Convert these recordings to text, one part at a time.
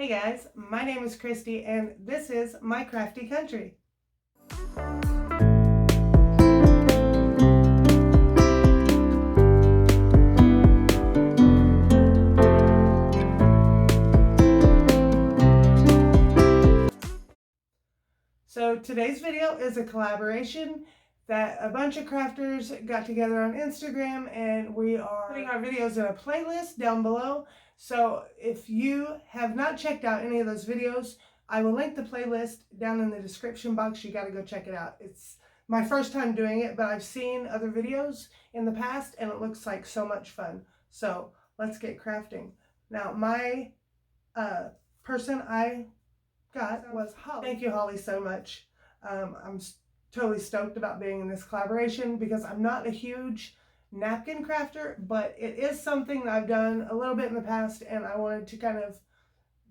Hey guys, my name is Christy and this is my Crafty Country. So today's video is a collaboration that a bunch of crafters got together on Instagram, and we are putting our videos in a playlist down below. So if you have not checked out any of those videos, I will link the playlist down in the description box. You got to go check it out. It's my first time doing it, but I've seen other videos in the past and it looks like so much fun. So let's get crafting. Now my person I got was Holly. Thank you, Holly, so much. I'm totally stoked about being in this collaboration because I'm not a huge napkin crafter, but it is something that I've done a little bit in the past, and I wanted to kind of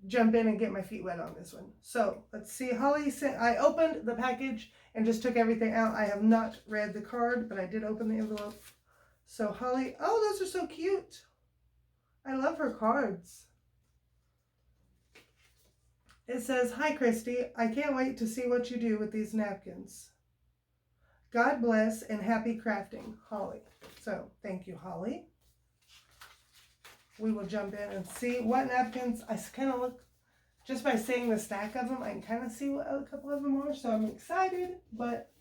jump in and get my feet wet on this one. So let's see. Holly sent, I opened the package and just took everything out. I have not read the card, but I did open the envelope. So Holly, oh, those are so cute. I love her cards. It says, "Hi Christy, I can't wait to see what you do with these napkins. God bless and happy crafting, Holly." So thank you, Holly. We will jump in and see what napkins. I kind of look, just by seeing the stack of them, I can kind of see what a couple of them are. So I'm excited, but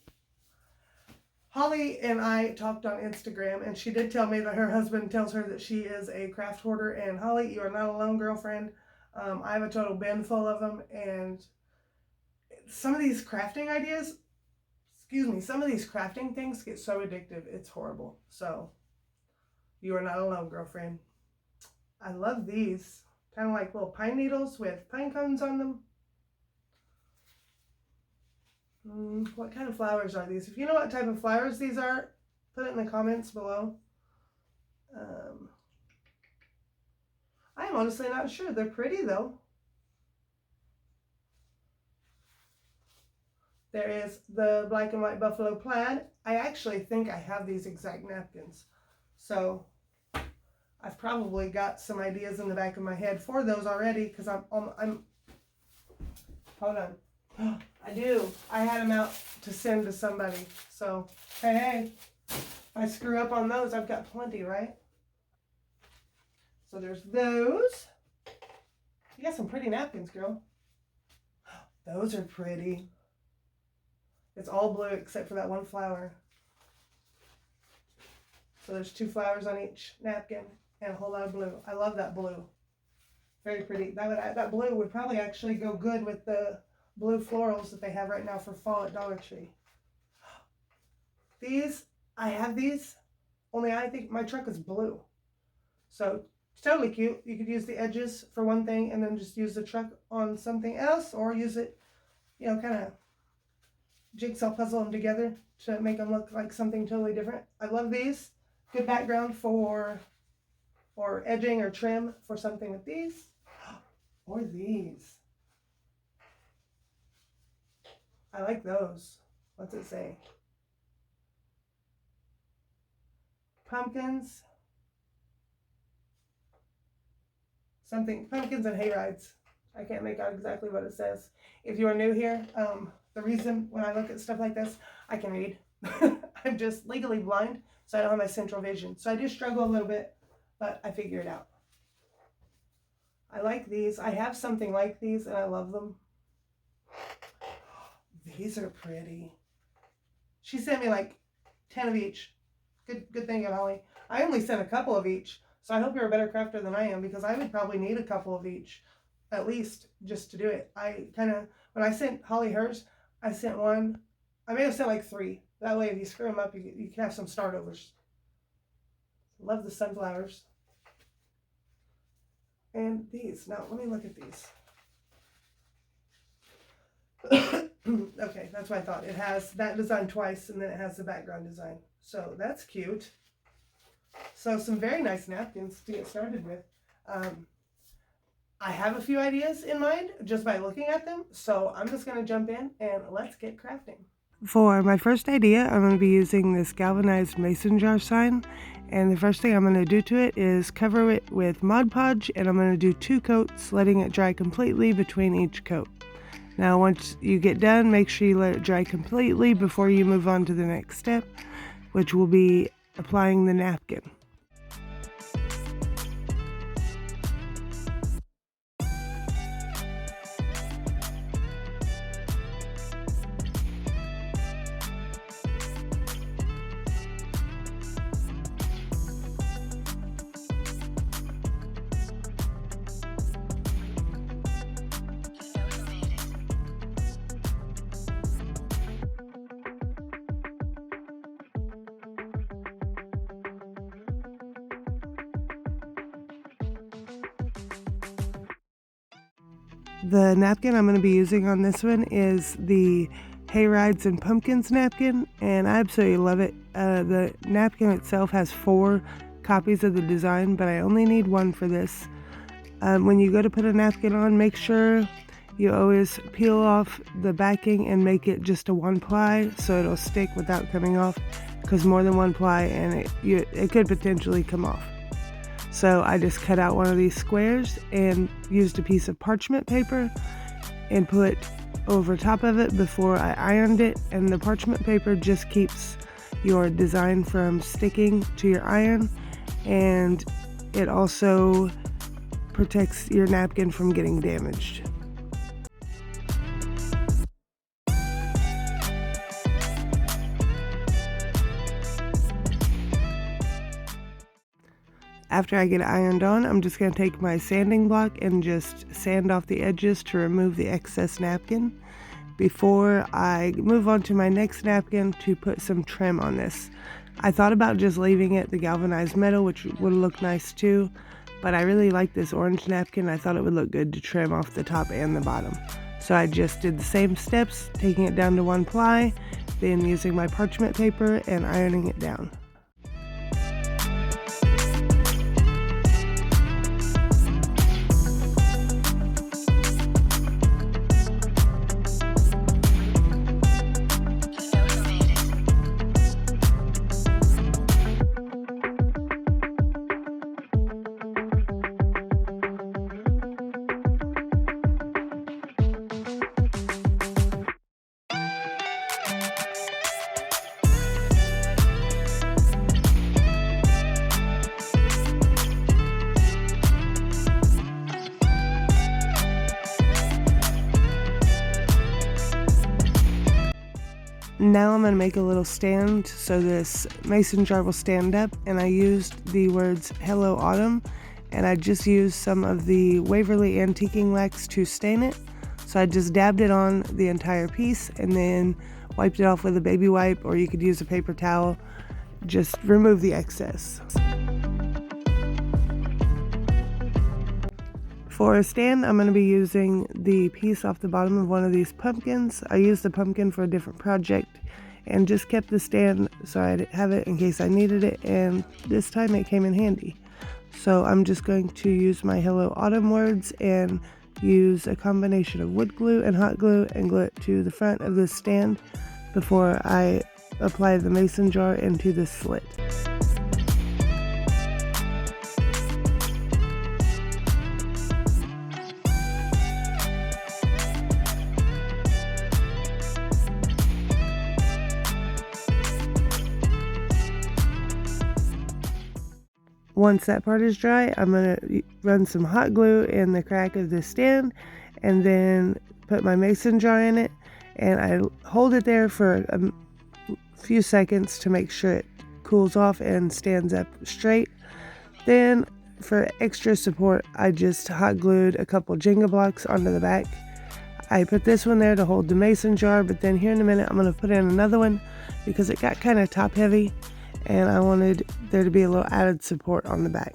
Holly and I talked on Instagram, and she did tell me that her husband tells her that she is a craft hoarder. And Holly, you are not alone, girlfriend. I have a total bin full of them, and some of these crafting ideas, some of these crafting things get so addictive, it's horrible. So you are not alone, girlfriend. I love these, kind of like little pine needles with pine cones on them. What kind of flowers are these? If you know what type of flowers these are, put it in the comments below. I'm honestly not sure. They're pretty though. There is the black and white buffalo plaid. I actually think I have these exact napkins. So I've probably got some ideas in the back of my head for those already, because I'm hold on. I do. I had them out to send to somebody. So, hey, if I screw up on those, I've got plenty, right? So there's those. You got some pretty napkins, girl. Those are pretty. It's all blue except for that one flower. So there's 2 flowers on each napkin and a whole lot of blue. I love that blue. Very pretty. That blue would probably actually go good with the blue florals that they have right now for fall at Dollar Tree. These, I have these, only I think my truck is blue. So it's totally cute. You could use the edges for one thing and then just use the truck on something else, or use it, you know, kind of jigsaw puzzle them together to make them look like something totally different. I love these. Good background for, or edging or trim for something with these. Or these. I like those. What's it say? Pumpkins. Something, pumpkins and hay rides. I can't make out exactly what it says. If you are new here, the reason when I look at stuff like this, I can read. I'm just legally blind, so I don't have my central vision. So I do struggle a little bit, but I figure it out. I like these. I have something like these and I love them. These are pretty. She sent me like 10 of each. Good thing, Holly. I only sent a couple of each, so I hope you're a better crafter than I am, because I would probably need a couple of each, at least, just to do it. I kind of, when I sent Holly hers, I sent one. I may have sent like 3. That way, if you screw them up, you can have some startovers. Love the sunflowers. And these. Now, let me look at these. Okay, that's what I thought. It has that design twice, and then it has the background design. So that's cute. So some very nice napkins to get started with. I have a few ideas in mind just by looking at them, so I'm just going to jump in and let's get crafting. For my first idea, I'm going to be using this galvanized mason jar sign, and the first thing I'm going to do to it is cover it with Mod Podge, and I'm going to do 2 coats, letting it dry completely between each coat. Now once you get done, make sure you let it dry completely before you move on to the next step, which will be applying the napkin. The napkin I'm going to be using on this one is the Hay Rides and Pumpkins napkin, and I absolutely love it. The napkin itself has 4 copies of the design, but I only need 1 for this. When you go to put a napkin on, make sure you always peel off the backing and make it just a 1 ply so it'll stick without coming off, because more than 1 ply and it could potentially come off. So I just cut out one of these squares and used a piece of parchment paper and put over top of it before I ironed it, and the parchment paper just keeps your design from sticking to your iron, and it also protects your napkin from getting damaged. After I get it ironed on, I'm just going to take my sanding block and just sand off the edges to remove the excess napkin before I move on to my next napkin to put some trim on this. I thought about just leaving it the galvanized metal, which would look nice too, but I really like this orange napkin. I thought it would look good to trim off the top and the bottom. So I just did the same steps, taking it down to 1 ply, then using my parchment paper and ironing it down. Now I'm going to make a little stand so this mason jar will stand up, and I used the words Hello Autumn, and I just used some of the Waverly Antiquing wax to stain it. So I just dabbed it on the entire piece and then wiped it off with a baby wipe, or you could use a paper towel. Just remove the excess. For a stand, I'm going to be using the piece off the bottom of one of these pumpkins. I used the pumpkin for a different project and just kept the stand so I'd have it in case I needed it, and this time it came in handy. So I'm just going to use my Hello Autumn words and use a combination of wood glue and hot glue and glue it to the front of this stand before I apply the mason jar into this slit. Once that part is dry, I'm going to run some hot glue in the crack of the stand and then put my mason jar in it, and I hold it there for a few seconds to make sure it cools off and stands up straight. Then for extra support, I just hot glued a couple Jenga blocks onto the back. I put this one there to hold the mason jar, but then here in a minute I'm going to put in another one because it got kind of top heavy, and I wanted there to be a little added support on the back.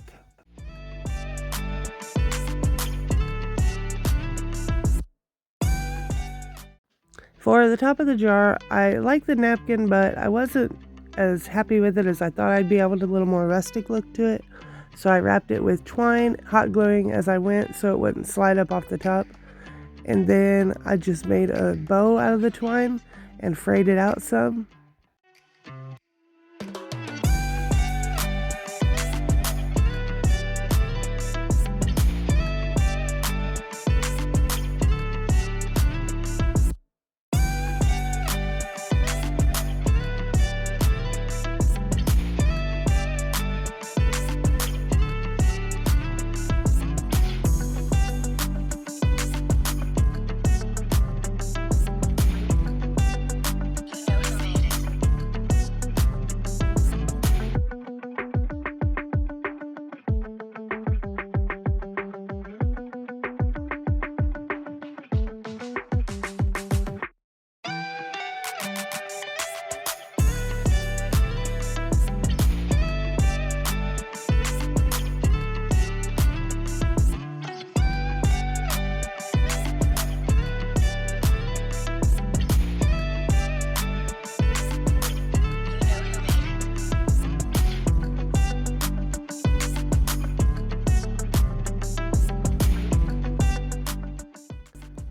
For the top of the jar, I like the napkin, but I wasn't as happy with it as I thought I'd be able to. A little more rustic look to it. So I wrapped it with twine, hot gluing as I went so it wouldn't slide up off the top. And then I just made a bow out of the twine and frayed it out some.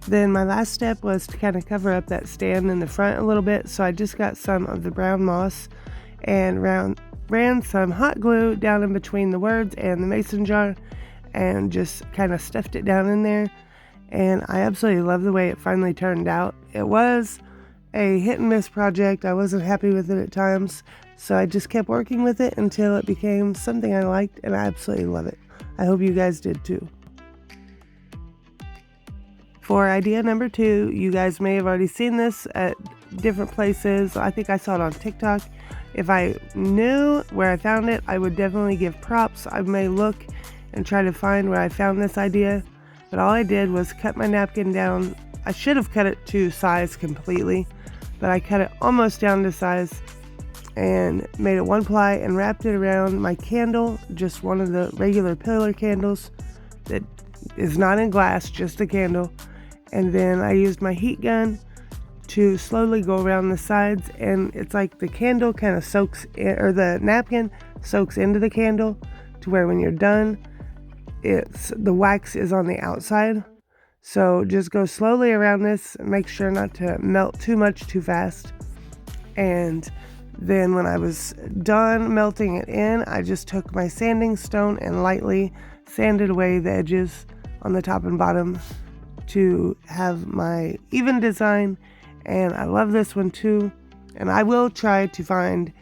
Then my last step was to kind of cover up that stand in the front a little bit, so I just got some of the brown moss and ran some hot glue down in between the words and the mason jar and just kind of stuffed it down in there. And I absolutely love the way it finally turned out. It was a hit and miss project. I wasn't happy with it at times, so I just kept working with it until it became something I liked, and I absolutely love it. I hope you guys did too. For idea number 2, you guys may have already seen this at different places. I think I saw it on TikTok. If I knew where I found it, I would definitely give props. I may look and try to find where I found this idea, but all I did was cut my napkin down. I should have cut it to size completely, but I cut it almost down to size and made it 1 ply and wrapped it around my candle, just one of the regular pillar candles that is not in glass, just a candle. And then I used my heat gun to slowly go around the sides, and it's like the candle kind of soaks in, or the napkin soaks into the candle, to where when you're done, the wax is on the outside. So just go slowly around this and make sure not to melt too much too fast. And then when I was done melting it in, I just took my sanding stone and lightly sanded away the edges on the top and bottom to have my even design. And I love this one too, and I will try to find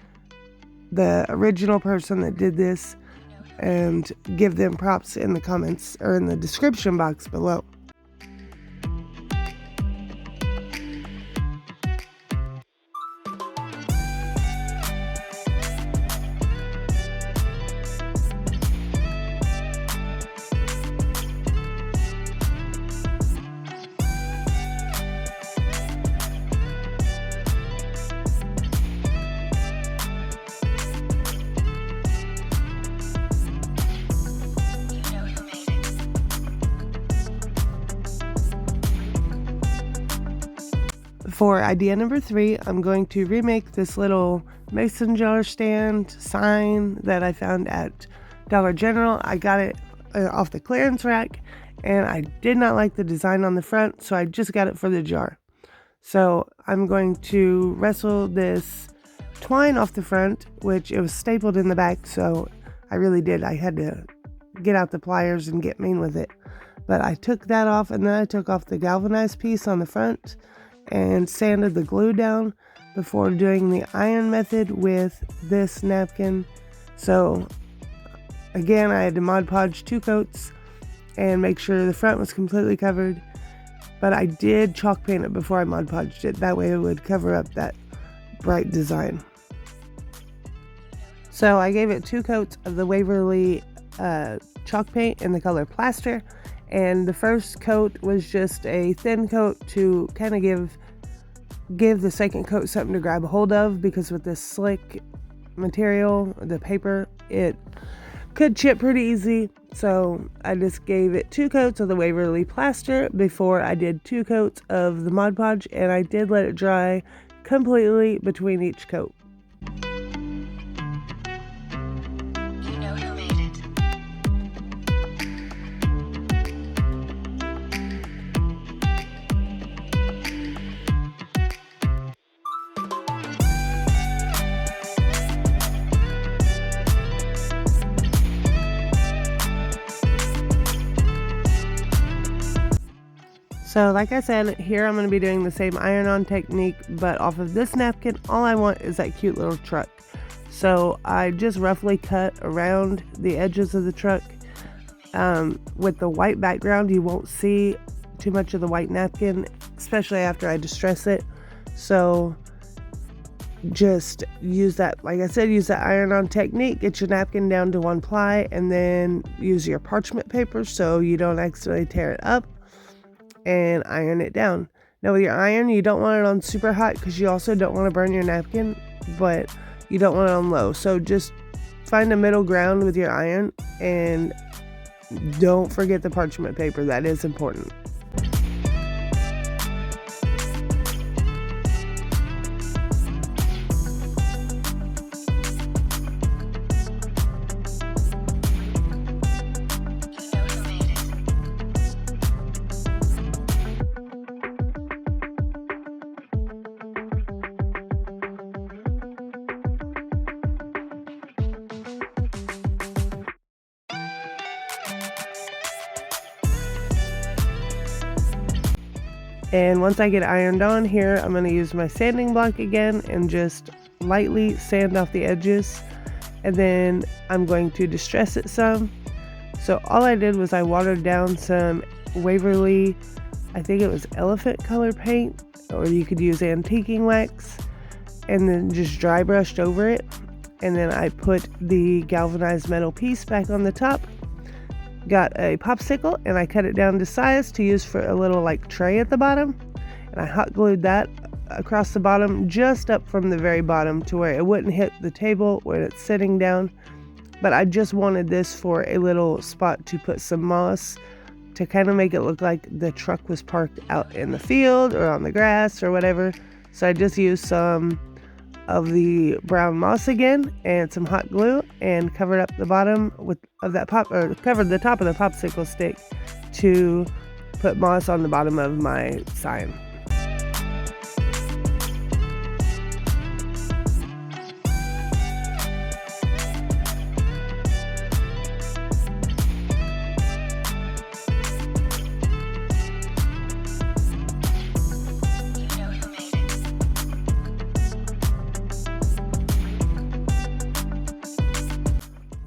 the original person that did this and give them props in the comments or in the description box below. For idea number 3, I'm going to remake this little mason jar stand sign that I found at Dollar General. I got it off the clearance rack, and I did not like the design on the front, so I just got it for the jar. So I'm going to wrestle this twine off the front, which it was stapled in the back, so I had to get out the pliers and get mean with it. But I took that off, and then I took off the galvanized piece on the front and sanded the glue down before doing the iron method with this napkin. So again, I had to Mod Podge 2 coats and make sure the front was completely covered, but I did chalk paint it before I Mod Podged it. That way it would cover up that bright design. So I gave it 2 coats of the Waverly chalk paint in the color Plaster, and the first coat was just a thin coat to kind of give the second coat something to grab a hold of, because with this slick material, the paper, it could chip pretty easy. So I just gave it 2 coats of the Waverly Plaster before I did 2 coats of the Mod Podge, and I did let it dry completely between each coat. So like I said, here I'm going to be doing the same iron-on technique, but off of this napkin, all I want is that cute little truck. So I just roughly cut around the edges of the truck. With the white background, you won't see too much of the white napkin, especially after I distress it. So just use that, like I said, use that iron-on technique. Get your napkin down to 1 ply, and then use your parchment paper so you don't accidentally tear it up, and iron it down. Now with your iron, you don't want it on super hot because you also don't want to burn your napkin, but you don't want it on low. So just find a middle ground with your iron, and don't forget the parchment paper. That is important. And once I get ironed on here, I'm going to use my sanding block again and just lightly sand off the edges. And then I'm going to distress it some. So all I did was I watered down some Waverly, I think it was elephant color paint, or you could use antiquing wax, and then just dry brushed over it. And then I put the galvanized metal piece back on the top. Got a popsicle and I cut it down to size to use for a little like tray at the bottom, and I hot glued that across the bottom, just up from the very bottom to where it wouldn't hit the table when it's sitting down. But I just wanted this for a little spot to put some moss to kind of make it look like the truck was parked out in the field or on the grass or whatever. So I just used some of the brown moss again and some hot glue and covered up the bottom of that covered the top of the popsicle stick to put moss on the bottom of my sign.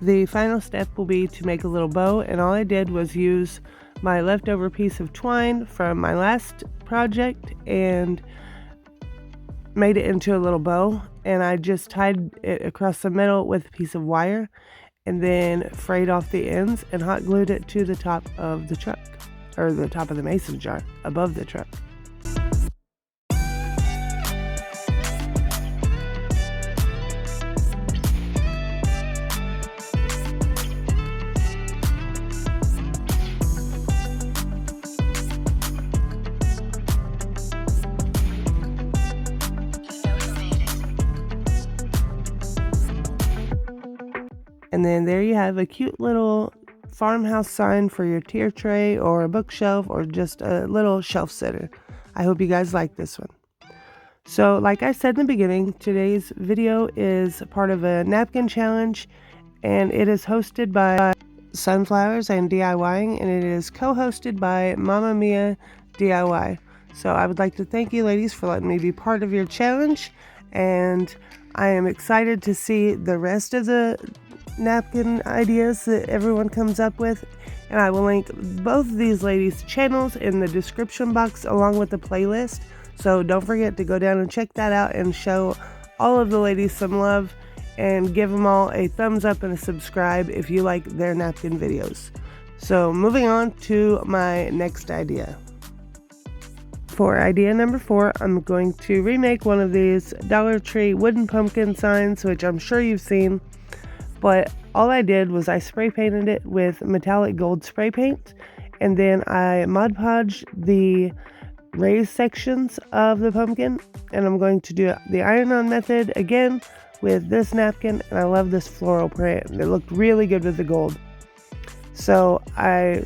The final step will be to make a little bow, and all I did was use my leftover piece of twine from my last project and made it into a little bow, and I just tied it across the middle with a piece of wire and then frayed off the ends and hot glued it to the top of the truck, or the top of the mason jar above the truck. And then there you have a cute little farmhouse sign for your tier tray or a bookshelf or just a little shelf sitter. I hope you guys like this one. So like I said in the beginning, today's video is part of a napkin challenge, and it is hosted by Sunflowers and DIYing, and it is co-hosted by Momma Mia DIY. So I would like to thank you ladies for letting me be part of your challenge, and I am excited to see the rest of the napkin ideas that everyone comes up with, and I will link both of these ladies' channels in the description box along with the playlist, so don't forget to go down and check that out and show all of the ladies some love and give them all a thumbs up and a subscribe if you like their napkin videos. So moving on to my next idea. For idea number 4, I'm going to remake one of these Dollar Tree wooden pumpkin signs, which I'm sure you've seen. But all I did was I spray painted it with metallic gold spray paint, and then I Mod Podged the raised sections of the pumpkin, and I'm going to do the iron-on method again with this napkin, and I love this floral print. It looked really good with the gold. So I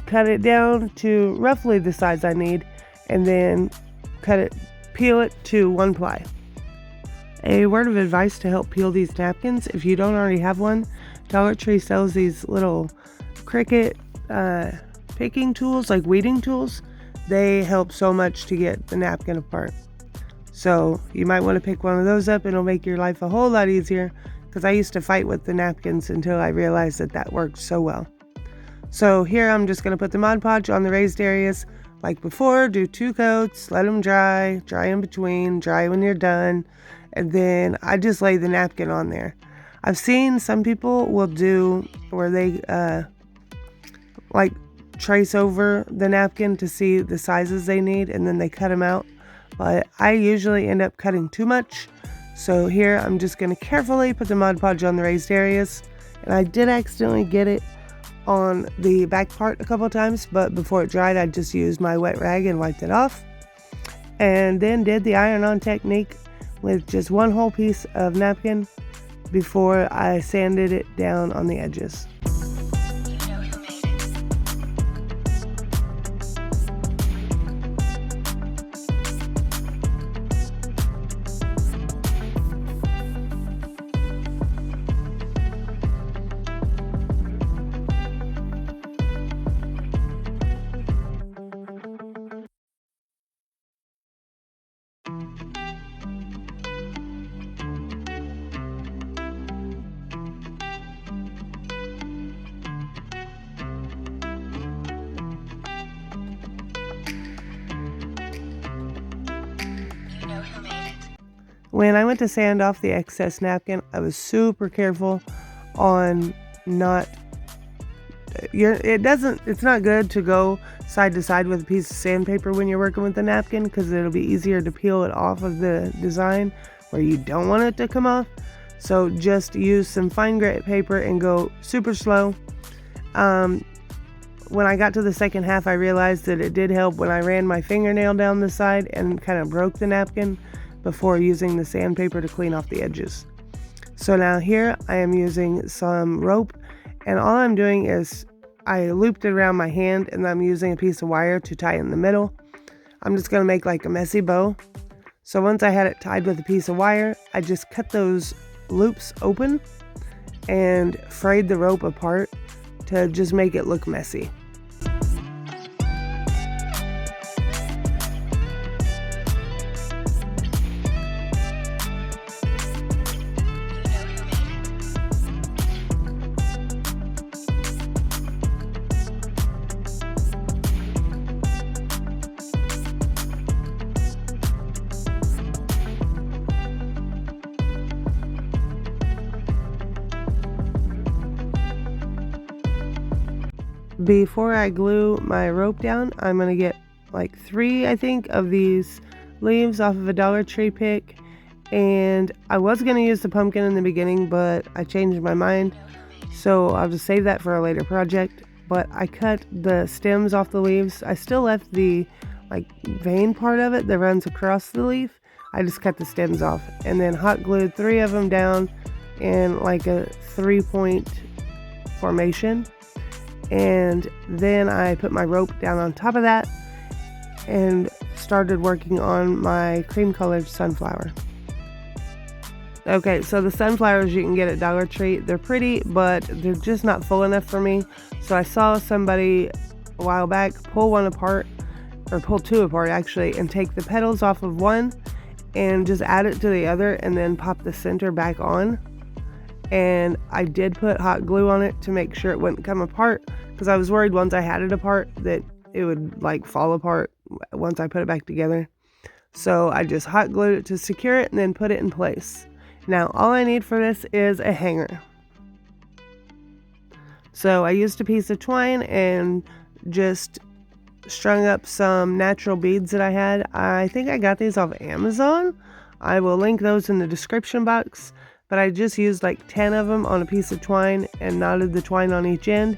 cut it down to roughly the size I need, and then peel it to 1 ply. A word of advice to help peel these napkins: if you don't already have one, Dollar Tree sells these little Cricut picking tools, like weeding tools. they help so much to get the napkin apart. So you might want to pick one of those up. It'll make your life a whole lot easier, because I used to fight with the napkins until I realized that worked so well. So here I'm just going to put the Mod Podge on the raised areas like before, do 2 coats, let them dry in between, dry when you're done, and then I just lay the napkin on there. I've seen some people will do where they like trace over the napkin to see the sizes they need, and then they cut them out, but I usually end up cutting too much. So here I'm just going to carefully put the Mod Podge on the raised areas, and I did accidentally get it on the back part a couple times, but before it dried I just used my wet rag and wiped it off, and then did the iron-on technique with just one whole piece of napkin before I sanded it down on the edges. When I went to sand off the excess napkin, I was super careful on not, it's not good to go side to side with a piece of sandpaper when you're working with the napkin, because it'll be easier to peel it off of the design where you don't want it to come off. So just use some fine grit paper and go super slow. When I got to the second half, I realized that it did help when I ran my fingernail down the side and kind of broke the napkin before using the sandpaper to clean off the edges. So now here I am using some rope, and all I'm doing is I looped it around my hand, and I'm using a piece of wire to tie in the middle. I'm just going to make like a messy bow. So once I had it tied with a piece of wire, I just cut those loops open and frayed the rope apart to just make it look messy. Before I glue my rope down, I'm going to get like 3, I think, of these leaves off of a Dollar Tree pick. And I was going to use the pumpkin in the beginning, but I changed my mind. So I'll just save that for a later project. But I cut the stems off the leaves. I still left the like vein part of it that runs across the leaf. I just cut the stems off and then hot glued 3 of them down in like a 3-point formation. And then I put my rope down on top of that and started working on my cream colored sunflower. Okay, so the sunflowers you can get at Dollar Tree, they're pretty, but they're just not full enough for me. So I saw somebody a while back pull one apart, or pull 2 apart actually, and take the petals off of one and just add it to the other and then pop the center back on. And I did put hot glue on it to make sure it wouldn't come apart, because I was worried once I had it apart that it would like fall apart once I put it back together. So I just hot glued it to secure it and then put it in place. Now all I need for this is a hanger. So I used a piece of twine and just strung up some natural beads that I had. I think I got these off Amazon. I will link those in the description box. But I just used like 10 of them on a piece of twine and knotted the twine on each end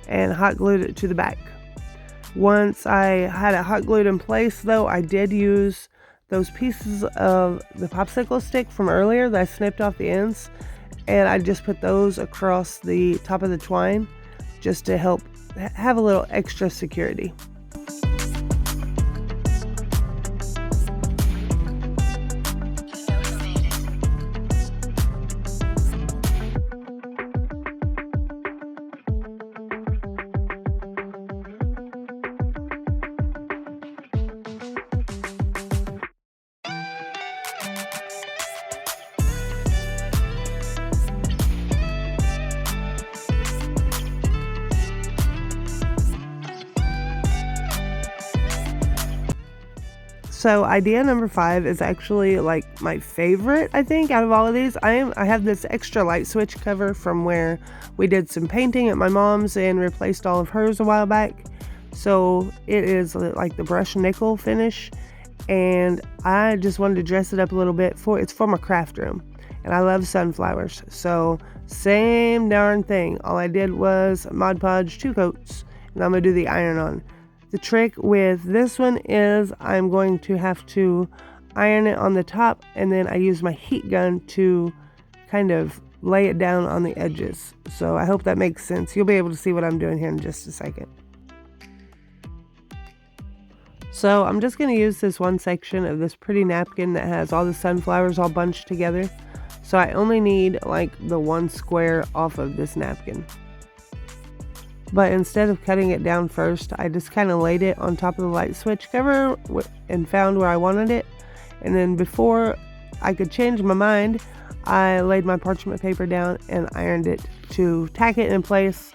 and hot glued it to the back. Once I had it hot glued in place though, I did use those pieces of the popsicle stick from earlier that I snipped off the ends, and I just put those across the top of the twine just to help have a little extra security. So idea number 5 is actually like my favorite, I think, out of all of these. I have this extra light switch cover from where we did some painting at my mom's and replaced all of hers a while back. So it is like the brushed nickel finish, and I just wanted to dress it up a little bit. It's for my craft room, and I love sunflowers. So same darn thing. All I did was Mod Podge 2 coats, and I'm gonna do the iron on. The trick with this one is I'm going to have to iron it on the top, and then I use my heat gun to kind of lay it down on the edges. So I hope that makes sense. You'll be able to see what I'm doing here in just a second. So I'm just going to use this one section of this pretty napkin that has all the sunflowers all bunched together. So I only need like the one square off of this napkin. But instead of cutting it down first, I just kind of laid it on top of the light switch cover and found where I wanted it. And then before I could change my mind, I laid my parchment paper down and ironed it to tack it in place.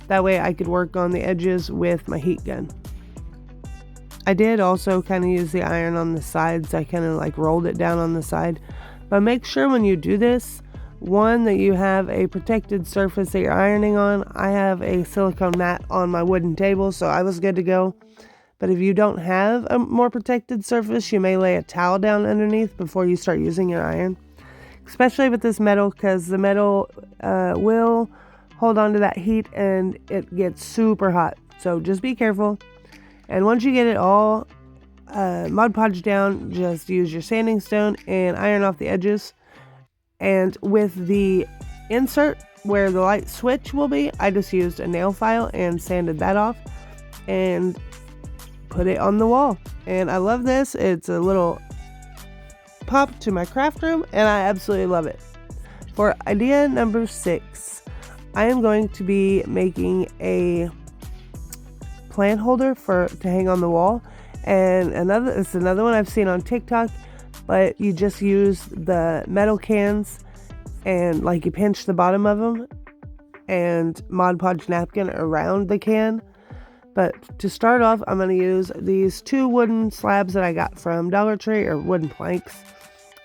That way I could work on the edges with my heat gun. I did also kind of use the iron on the sides. I kind of like rolled it down on the side. But make sure when you do this, one, that you have a protected surface that you're ironing on. I have a silicone mat on my wooden table, so I was good to go. But if you don't have a more protected surface, you may lay a towel down underneath before you start using your iron. Especially with this metal, because the metal will hold on to that heat and it gets super hot. So just be careful. And once you get it all Mod Podge down, just use your sanding stone and iron off the edges. And with the insert where the light switch will be, I just used a nail file and sanded that off and put it on the wall. And I love this. It's a little pop to my craft room, and I absolutely love it. For idea number 6, I am going to be making a plant holder to hang on the wall. And it's another one I've seen on TikTok. But you just use the metal cans and like you pinch the bottom of them and Mod Podge napkin around the can. But to start off, I'm going to use these 2 wooden slabs that I got from Dollar Tree, or wooden planks.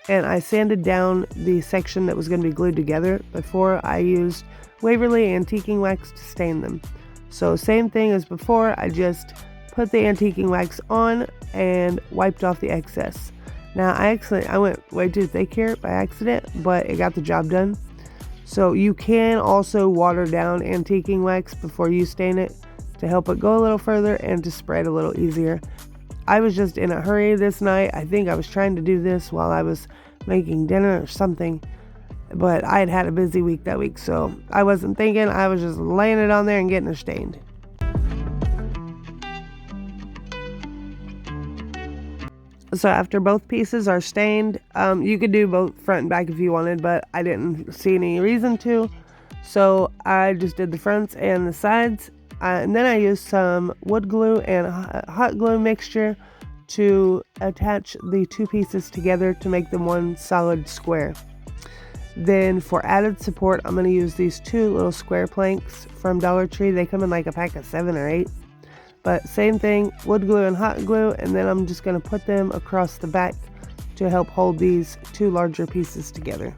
And I sanded down the section that was going to be glued together before I used Waverly antiquing wax to stain them. So same thing as before, I just put the antiquing wax on and wiped off the excess. Now, I went way too thick here by accident, but it got the job done. So you can also water down antiquing wax before you stain it to help it go a little further and to spread a little easier. I was just in a hurry this night. I think I was trying to do this while I was making dinner or something, but I had a busy week that week, so I wasn't thinking. I was just laying it on there and getting it stained. So after both pieces are stained, you could do both front and back if you wanted, but I didn't see any reason to. So I just did the fronts and the sides. And then I used some wood glue and hot glue mixture to attach the 2 pieces together to make them one solid square. Then for added support, I'm going to use these 2 little square planks from Dollar Tree. They come in like a pack of 7 or 8. But same thing, wood glue and hot glue, and then I'm just going to put them across the back to help hold these 2 larger pieces together.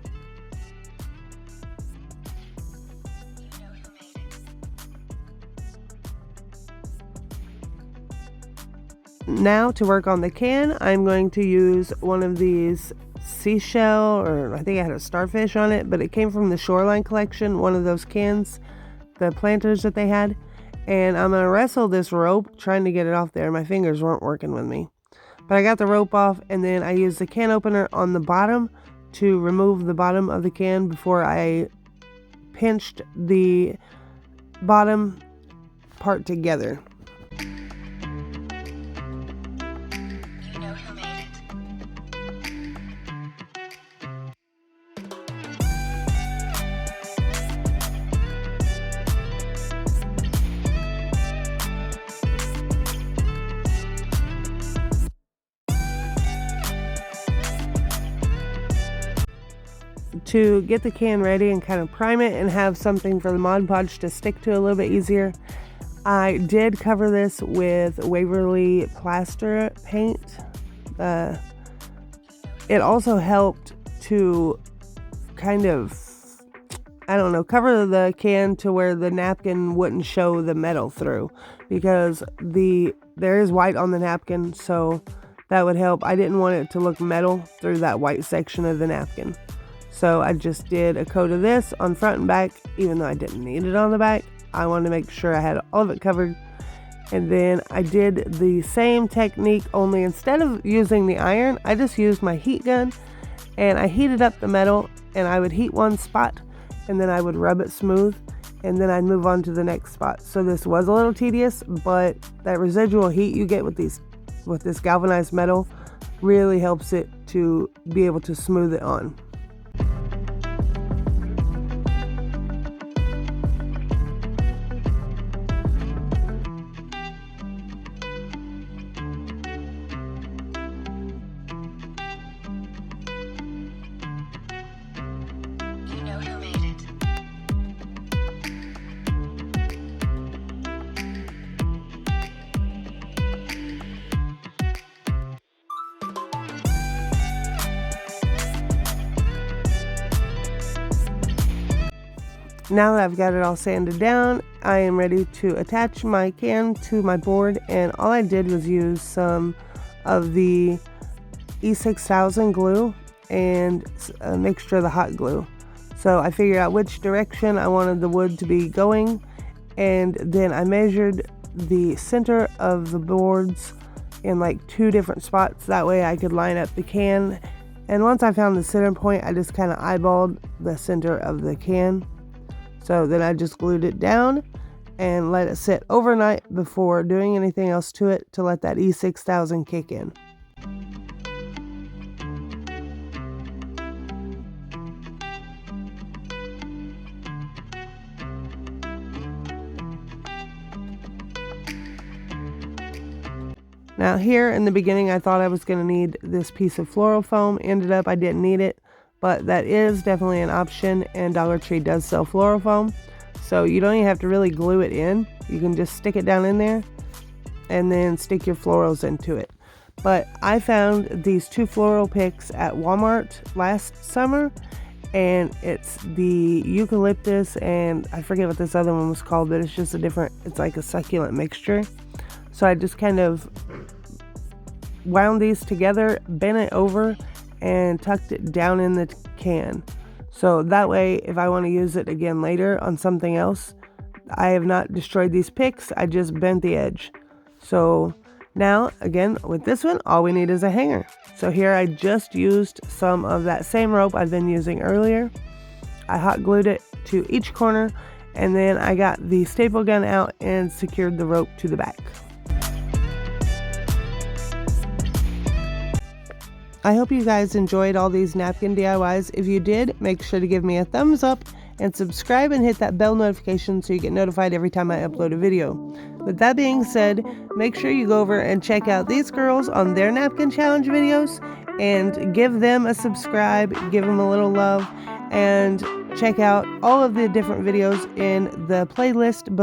Now to work on the can, I'm going to use one of these seashell, or I think I had a starfish on it, but it came from the Shoreline collection, one of those cans, the planters that they had. And I'm going to wrestle this rope, trying to get it off there. My fingers weren't working with me. But I got the rope off, and then I used the can opener on the bottom to remove the bottom of the can before I pinched the bottom part together. To get the can ready and kind of prime it and have something for the Mod Podge to stick to a little bit easier, I did cover this with Waverly plaster paint. it also helped to kind of, I don't know, cover the can to where the napkin wouldn't show the metal through, because there is white on the napkin, so that would help. I didn't want it to look metal through that white section of the napkin. So I just did a coat of this on front and back, even though I didn't need it on the back. I wanted to make sure I had all of it covered. And then I did the same technique, only instead of using the iron, I just used my heat gun, and I heated up the metal, and I would heat one spot, and then I would rub it smooth, and then I'd move on to the next spot. So this was a little tedious, but that residual heat you get with this galvanized metal really helps it to be able to smooth it on. Now that I've got it all sanded down, I am ready to attach my can to my board, and all I did was use some of the E6000 glue and a mixture of the hot glue. So I figured out which direction I wanted the wood to be going, and then I measured the center of the boards in like 2 different spots. That way I could line up the can, and once I found the center point, I just kind of eyeballed the center of the can. So then I just glued it down and let it sit overnight before doing anything else to it to let that E6000 kick in. Now here in the beginning I thought I was going to need this piece of floral foam. Ended up I didn't need it. But that is definitely an option, and Dollar Tree does sell floral foam. So you don't even have to really glue it in. You can just stick it down in there and then stick your florals into it. But I found these 2 floral picks at Walmart last summer, and it's the eucalyptus, and I forget what this other one was called, but it's just it's like a succulent mixture. So I just kind of wound these together, bent it over, and tucked it down in the can. So that way, if I want to use it again later on something else, I have not destroyed these picks, I just bent the edge. So now, again, with this one, all we need is a hanger. So here I just used some of that same rope I've been using earlier. I hot glued it to each corner, and then I got the staple gun out and secured the rope to the back. I hope you guys enjoyed all these napkin DIYs. If you did, make sure to give me a thumbs up and subscribe and hit that bell notification so you get notified every time I upload a video. With that being said, make sure you go over and check out these girls on their napkin challenge videos and give them a subscribe, give them a little love, and check out all of the different videos in the playlist below.